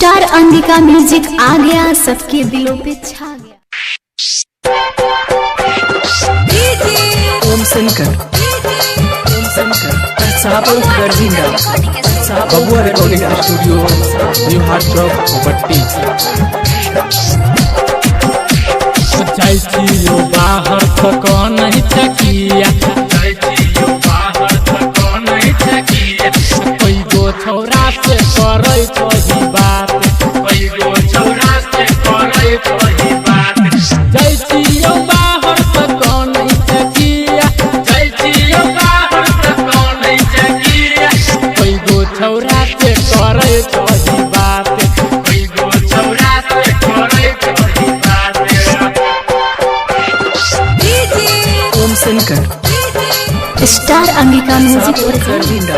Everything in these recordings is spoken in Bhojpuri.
स्टार अंबिका म्यूजिक आ गया, सबके दिलों पे छा गया। ओम शंकर गर्जिंदा बबुआ रिकॉर्डिंग स्टूडियो न्यू हार्ट चौक बट्टी। जाइयो बाहर थको नहीं चकिया, जाइयो बाहर थको नहीं चकिया। कोई गो छौरा से करे सही बात, कोई गो छौरा से करे सही बात। जाइयो बाहर थको नहीं चकिया, जाइयो बाहर थको नहीं चकिया। कोई गो छौरा से करे सही बात, कोई गो छौरा से करे सही बात। ओम शंकर स्टार अंबिका म्यूजिक गर्जिंदा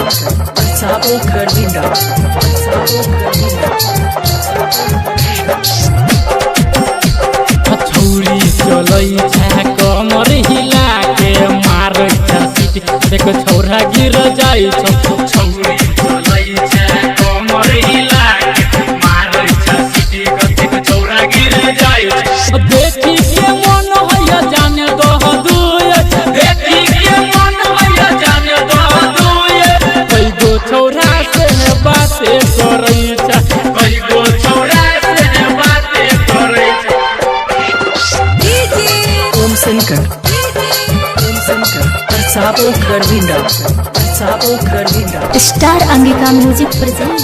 छौरी चलै छै कमर हिला के मारै छै सीटी, एक छौरा गिर जाइ छौ। छौरी चलै छै कमर हिला के मारै छै सीटी, एक छौरा गिर जाइ छौ। देखी के मन होइया जाने दह दुए, देखी के मन होइया जाने दह दुए। कई गो छौरा से बाते करै छै, कई गो छौरा से बाते करै छै। Om Shankar Garjinda star Ambika music present.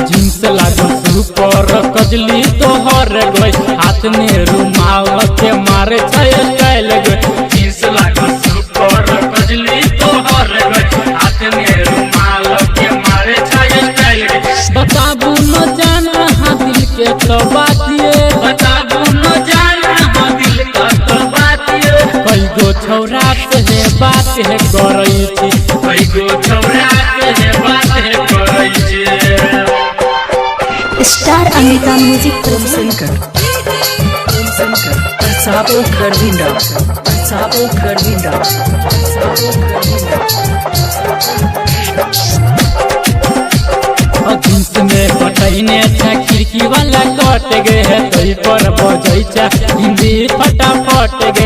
Jeans लागो सुपर कजली तोहर गई, हाथ में रुमाल के मारे छै कैल गई। जींस लागो सुपर कजली तोहर गई, हाथ में रुमाल के मारे छै कैल गई। बताबू न जान हाँ दिल के तो बातिए, बताबू न जान हाँ दिल के तो बातिए। कई गो छौरा से बात है करै छी, कई गो छौरा से बात है करै छी। स्टार अंबिका म्यूजिक ओम प्रेजेंट। शंकर गर्जिंदा जींस में कटैने छै खिड़की वाला कट गए है, तोई पर बजै छै हिंदी फटाफट गे।